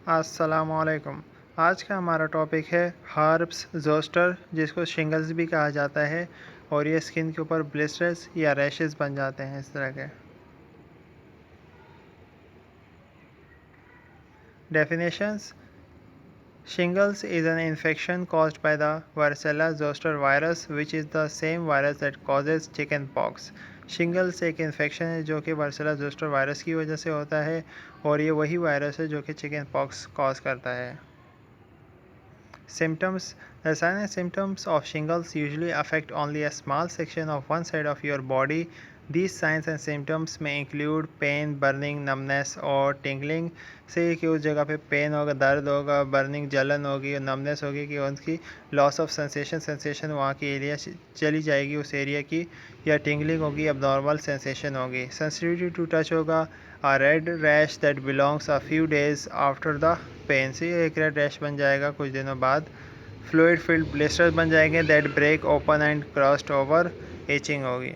अस्सलामुअलैकुम। आज का हमारा टॉपिक है हर्ब्स ज़ोस्टर, जिसको शिंगल्स भी कहा जाता है, और ये स्किन के ऊपर ब्लिस्टर्स या रैशेस बन जाते हैं इस तरह के। Definitions: Shingles is an infection caused by the varicella zoster virus, which is the same virus that causes chickenpox. Shingles एक इन्फेक्शन है जो कि वार्सेला जोस्टर वायरस की वजह से होता है, और ये वही वायरस है जो कि चिकन पॉक्स कॉज करता है। Symptoms: The signs and symptoms of shingles usually affect only a small section of one side of your body. These signs and symptoms may include pain, burning, numbness और tingling से कि उस जगह पे pen होगा, दर्द होगा, बर्निंग जलन होगी, नमनेस होगी कि उनकी लॉस ऑफ सेंसेशन वहाँ की एरिया चली जाएगी उस एरिया की, या टिंगलिंग होगी, अब नॉर्मल सेंसेशन होगी। सेंसिटिविटी टू टच होगा, a red rash that belongs a few days after the pen से एक रेड रैश बन जाएगा कुछ दिनों बाद। फ्लूइड फिल्ड ब्लिस्टर्स बन जाएंगे that break open and crusted over, itching होगी।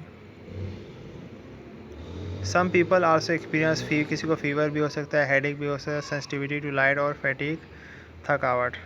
सम पीपल आल्सो एक्सपीरियंस किसी को फीवर भी हो सकता है, हेडेक भी हो सकता है, सेंसिटिविटी टू लाइट और फैटीग, थकावट।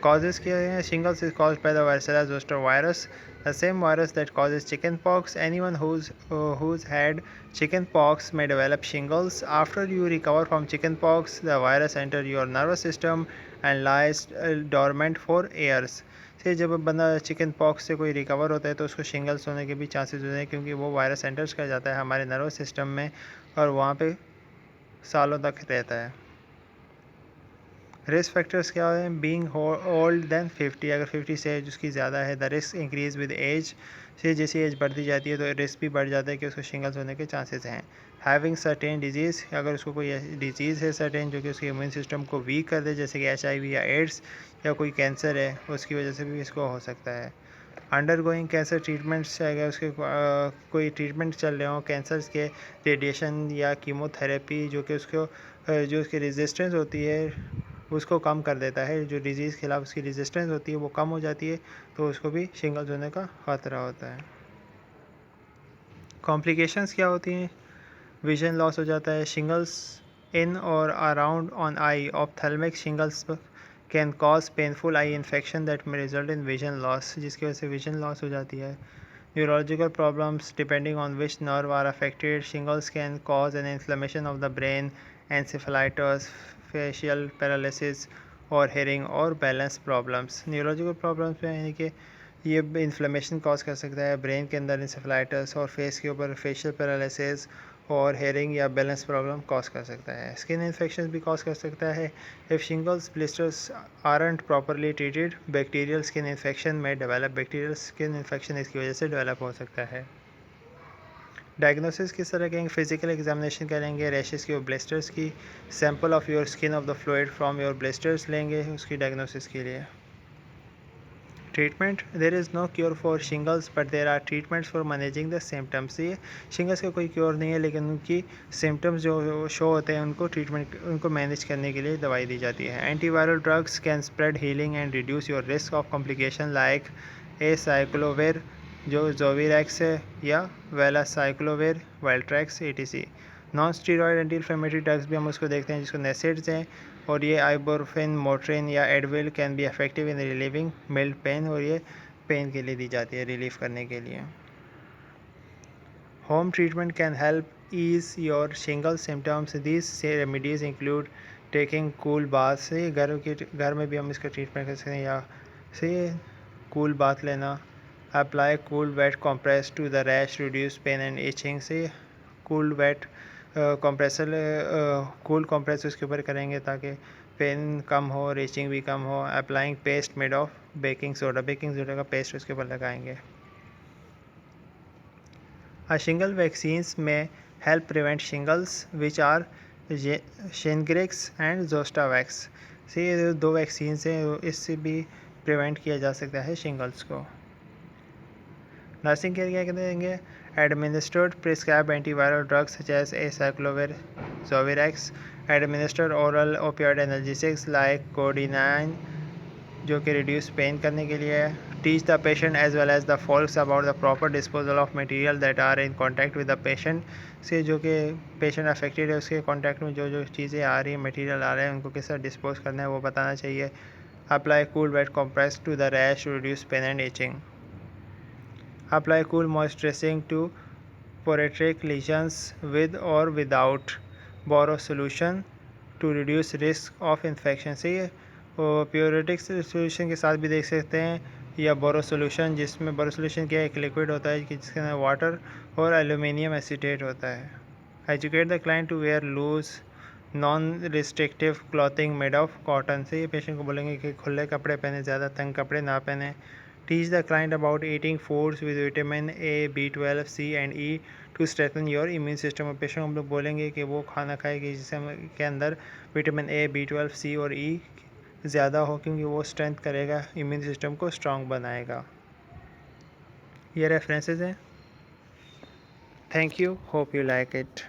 Causes क्या हैं? Shingles is caused by the varicella zoster virus, the same virus that causes chickenpox. Anyone who's had chickenpox may develop shingles. After you recover from chickenpox, the virus enters your nervous system and lies dormant for years. से जब बंदा chicken pox से कोई recover होता है तो उसको shingles होने के भी चांसेस होते हैं, क्योंकि वो वायरस एंटर्स कर जाता है हमारे नर्वस सिस्टम में और वहाँ पे सालों तक रहता है। रिस्क फैक्टर्स क्या है? बीइंग ओल्ड देन 50, अगर 50 से एज उसकी ज़्यादा है। The risk increase with age, से जैसी एज बढ़ती जाती है तो रिस्क भी बढ़ जाता है कि उसको शिंगल्स होने के चांसेस हैं। हैविंग सर्टेन डिजीज़, अगर उसको कोई डिजीज़ है सर्टेन जो कि उसके इम्यून सिस्टम को वीक कर दे, जैसे कि HIV या एड्स या कोई कैंसर है, उसकी वजह से भी इसको हो सकता है। अंडर गोइंग कैंसर ट्रीटमेंट्स, अगर उसके कोई ट्रीटमेंट चल रहे हों कैंसर्स के, रेडिएशन या कीमोथेरेपी, जो कि उसको जो उसकी रेजिस्टेंस होती है उसको कम कर देता है, जो डिजीज़ के खिलाफ उसकी रेजिस्टेंस होती है वो कम हो जाती है, तो उसको भी शिंगल्स होने का ख़तरा होता है। कॉम्प्लिकेशंस क्या होती हैं? विजन लॉस हो जाता है। शिंगल्स इन और around on eye, ophthalmic shingles can cause painful eye infection that may result in vision loss, जिसकी वजह से विजन लॉस हो जाती है। Neurological problems depending on which nerve are affected, shingles can cause an inflammation of the brain, encephalitis, facial paralysis और hearing और balance problems. Neurological problems में यानी कि ये इन्फ्लेमेशन कॉज कर सकता है ब्रेन के अंदर इंसेफेलाइटिस, और फेस के ऊपर फेशियल पैरालिसिस और हेयरिंग या बैलेंस प्रॉब्लम कॉज कर सकता है। स्किन इन्फेक्शन भी कॉज कर सकता है। If shingles blisters aren't properly treated, bacterial skin infection में डेवलप, बैक्टीरियल स्किन इन्फेक्शन इसकी वजह से डेवलप हो सकता है। डायग्नोसिस किस तरह करेंगे? फिजिकल एग्जामिनेशन करेंगे रैशेस की और ब्लिस्टर्स की, sample of your skin of the fluid from your blisters लेंगे उसकी डायग्नोसिस के लिए। Treatment: there is no cure for shingles but there are treatments for managing the symptoms. ये शिंगल्स का कोई क्योर नहीं है, लेकिन उनकी सिम्टम्स जो शो होते हैं उनको मैनेज करने के लिए दवाई दी जाती है। Antiviral drugs can spread healing and reduce your risk of complication like acyclovir जो जोविरैक्स है, या वेलासाइक्लोविर, वेल्ट्रैक्स etc। Non steroid anti inflammatory drugs भी हम उसको देखते हैं जिसको नेसिड्स हैं, और ये आइबोरफिन, मोट्रिन या Advil can be effective in relieving mild pain, और ये पेन के लिए दी जाती है, रिलीफ करने के लिए। Home treatment can help ease your shingle symptoms. These remedies include taking cool bath, से घर में भी हम इसका ट्रीटमेंट कर सकते हैं, या से कूल बाथ लेना। Apply cool wet compress to the rash, reduce pain and itching, से कूल वेट कूल कॉम्प्रेस उसके ऊपर करेंगे ताकि पेन कम हो, रीचिंग भी कम हो। Applying paste made of baking soda का पेस्ट उसके ऊपर लगाएंगे। शिंगल वैक्सीन्स में help prevent shingles which are Shingrix and Zostavax, से ये दो वैक्सीन्स हैं, इससे भी प्रिवेंट किया जा सकता है शिंगल्स को। नर्सिंग केयर क्या कहते हैं? Administered prescribe antiviral drugs such as acyclovir, Zovirax, administered oral opioid analgesics like codeine, जो कि रिड्यूस पेन करने के लिए है। Teach the patient as well as the folks about the proper disposal of material that are in contact with the patient से, जो कि patient affected है उसके कॉन्टैक्ट में जो जो चीज़ें आ रही हैं, मटेरियल आ रहे हैं, उनको किस तरह डिस्पोज करना है वो बताना चाहिए। Apply cool wet compress to the rash to reduce pain and itching. Apply cool moisturizing to poriatric lesions with or without boro solution to reduce risk of infection. सही है, और प्योरेटिक सोल्यूशन के साथ भी देख सकते हैं, या बोरो सोल्यूशन, जिसमें बोरो सोल्यूशन क्या एक लिक्विड होता है कि जिसके अंदर वाटर और एल्यूमिनियम एसीटेट होता है। Educate the client to wear loose non restrictive clothing made of cotton से, ये पेशेंट को बोलेंगे कि खुले कपड़े पहने, ज़्यादा तंग कपड़े ना पहने। Teach the client about eating foods with vitamin A, B12, C and E to strengthen your immune system. और पेशेंट को हम लोग बोलेंगे कि वो खाना खाए कि जिसके अंदर विटामिन ए, B12, C और E ज़्यादा हो, क्योंकि वो स्ट्रेंथ करेगा, इम्यून सिस्टम को स्ट्रॉन्ग बनाएगा। ये रेफरेंसेस हैं। Thank you, hope you like it.